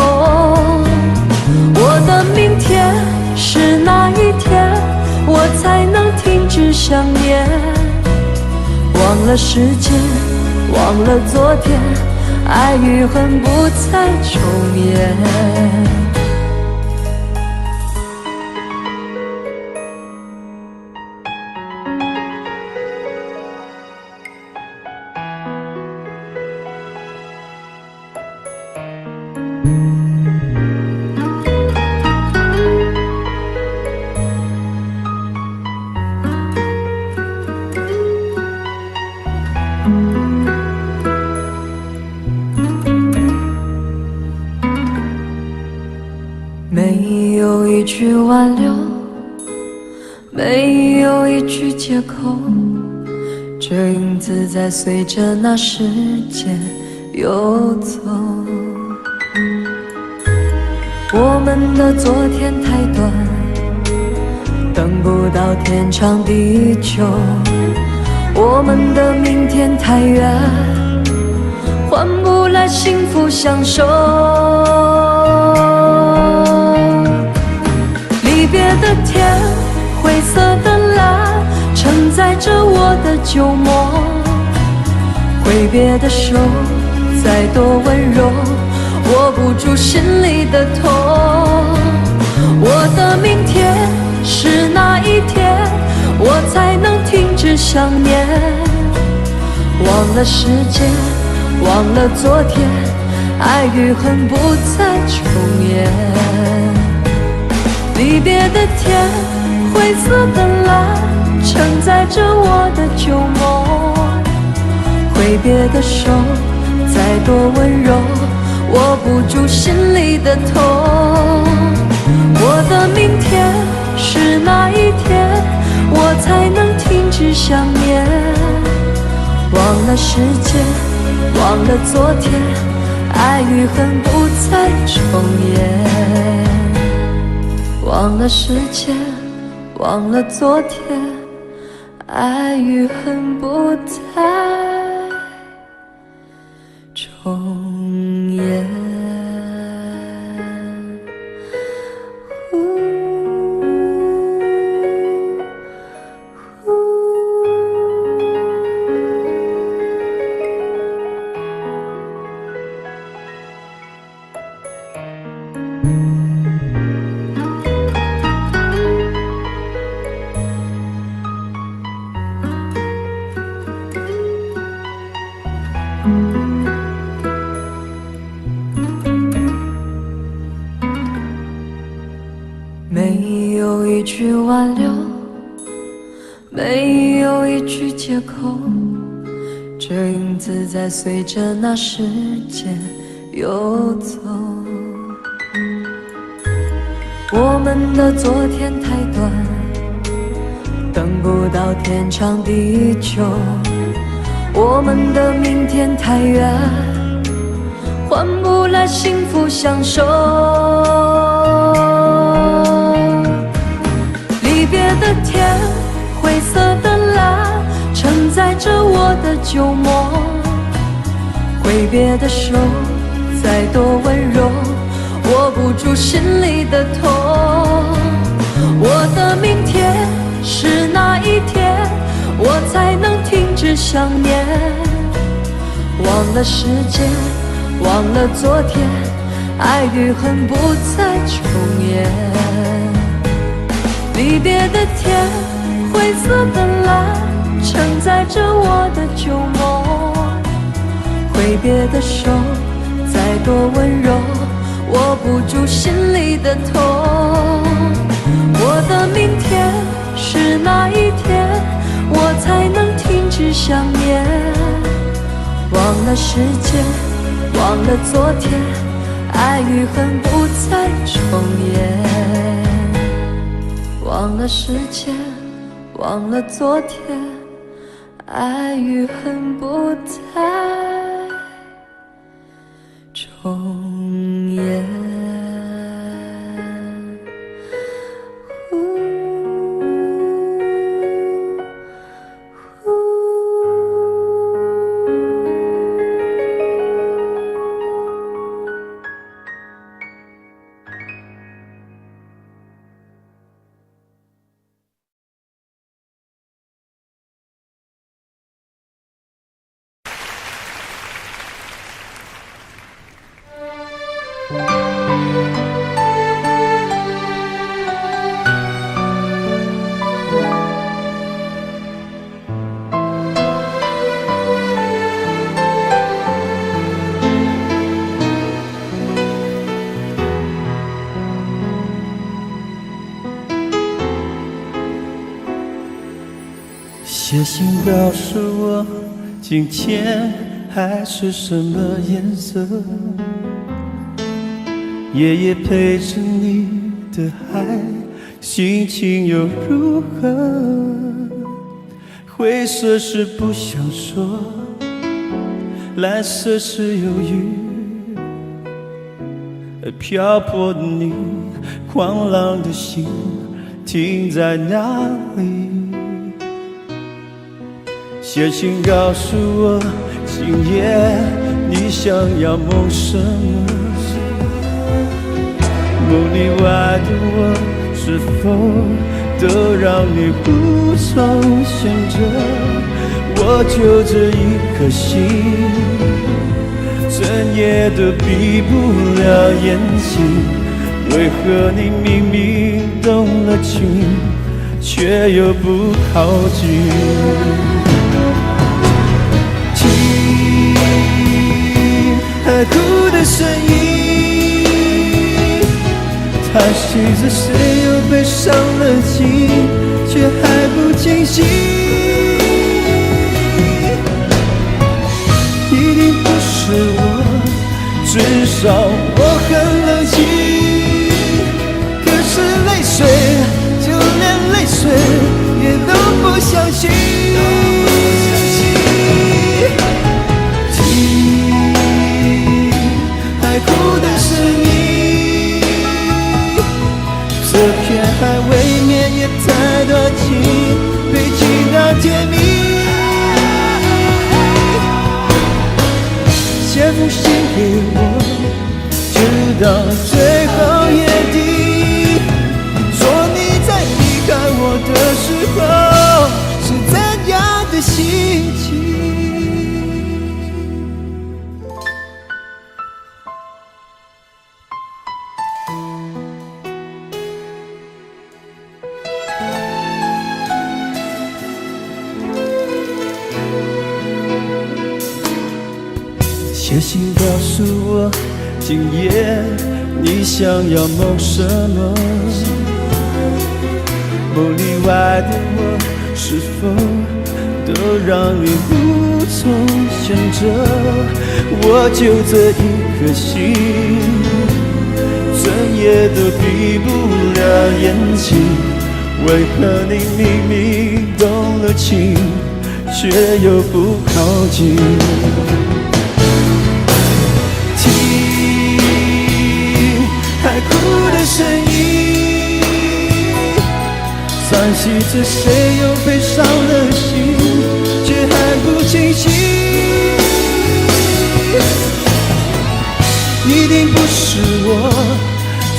我的明天是哪一天，我才能停止想念？忘了时间，忘了昨天，爱与恨不再重演。没有一句挽留，没有一句借口，这影子在随着那时间游走。我们的昨天太短，等不到天长地久，我们的明天太远，换不来幸福相守。离别的天，灰色的蓝，承载着我的旧梦。挥别的手，再多温柔，握不住心里的痛。我的明天是哪一天，我才能停止想念？忘了时间，忘了昨天，爱与恨不再重演。离别的天，灰色的蓝，承载着我的旧梦。挥别的手，再多温柔，握不住心里的痛。我的明天是哪一天，我才能停止想念？忘了时间，忘了昨天，爱与恨不再重演。忘了时间，忘了昨天，爱与恨不再重演。没有一句挽留，没有一句借口，这影子在随着那时间游走。我们的昨天太短，等不到天长地久，我们的明天太远，换不来幸福相守。离别的天，灰色的蓝，承载着我的旧梦。挥别的手，再多温柔，握不住心里的痛。我的明天是哪一天，我才能停止想念？忘了时间，忘了昨天，爱与恨不再重演。离别的天，灰色的蓝，承载着我的旧梦。挥别的手，再多温柔，握不住心里的痛。我的明天是哪一天，我才能停止想念？忘了时间，忘了昨天，爱与恨不再重演。忘了时间，忘了昨天，爱与恨不再重演。写信告诉我，今天海是什么颜色？夜夜陪着你的海，心情又如何？灰色是不想说，蓝色是犹豫，漂泊的你，狂浪的心停在哪里？写信告诉我，今夜你想要梦什么？梦里外的我，是否都让你无从选择？我就这一颗心，整夜都闭不了眼睛。为何你明明动了情，却又不靠近？听海哭的声音，叹息着谁又被伤了心，却还不清醒。一定不是我，至少我很冷静。可是泪水，就连泪水也都不相信。听海哭的声音，这片海未免也太多情，被情到甜蜜。写封信给我，直到最后眼底，说你在离开我的时候是怎样的心情。写信告诉我，今夜你想要梦什么？梦里外的我，是否都让你无从选择？我就这一颗心，整夜都闭不了眼睛。为何你明明动了情，却又不靠近？海哭的声音，叹息着谁又被伤了心，却还不清醒。一定不是我，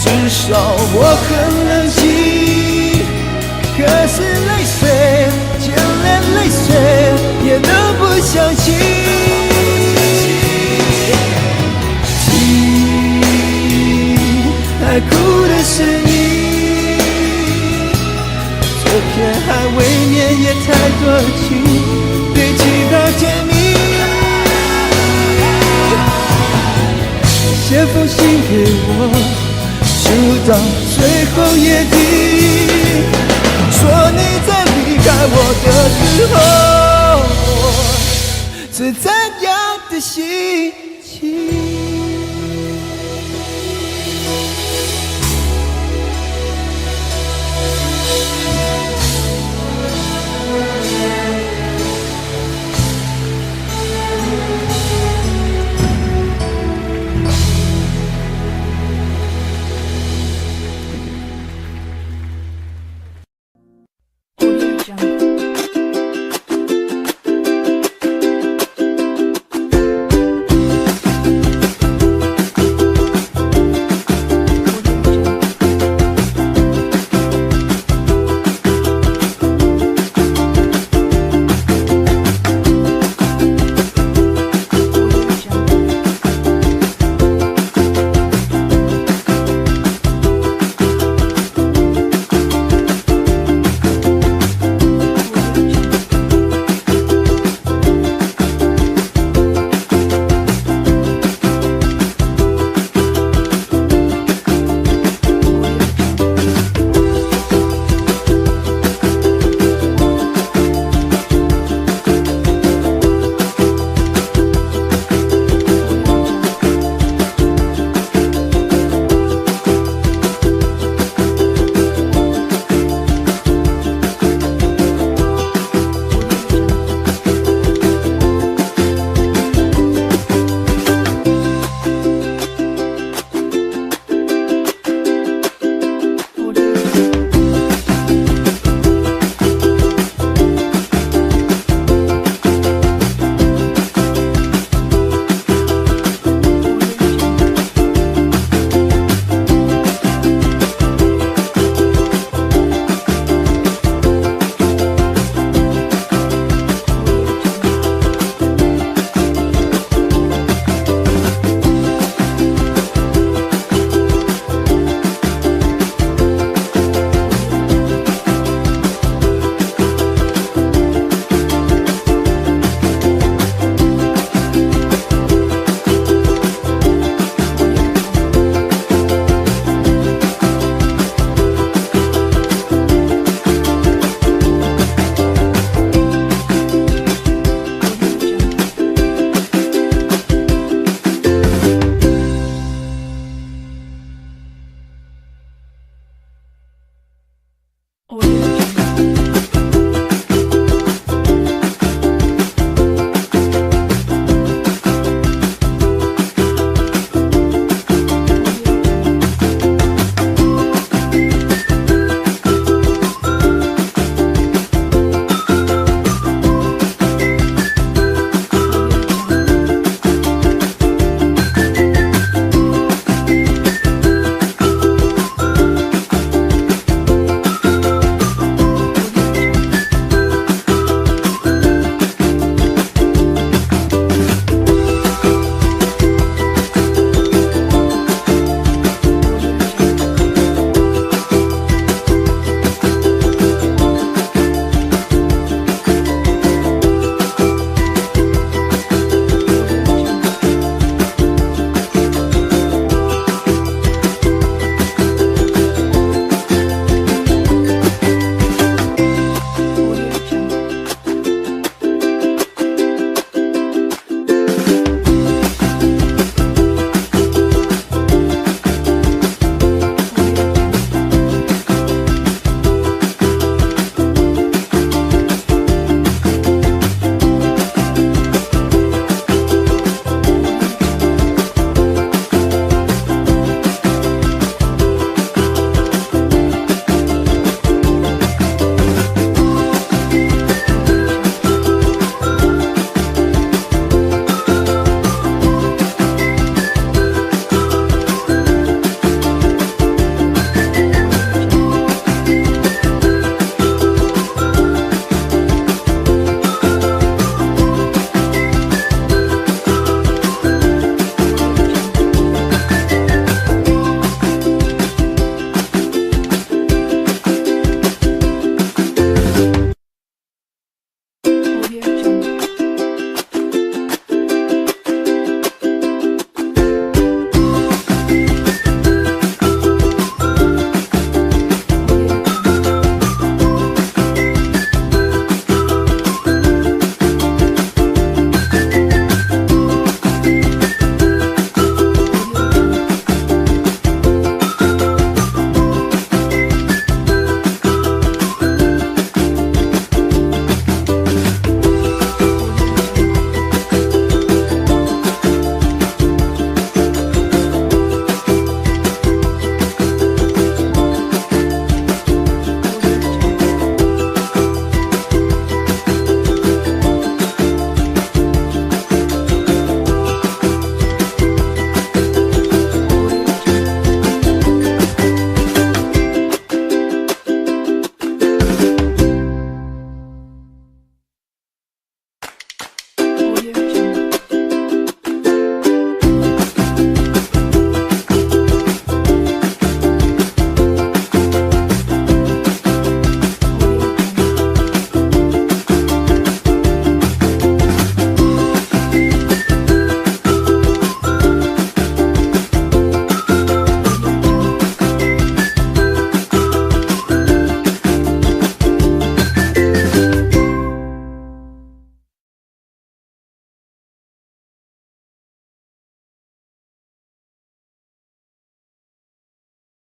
至少我很冷静。可是泪水，就连泪水也都不相信。海哭的声音，这片海未免也太多情，被情到甜蜜。写封信给我，直到最后眼底，说你在离开我的时候是怎样的心情。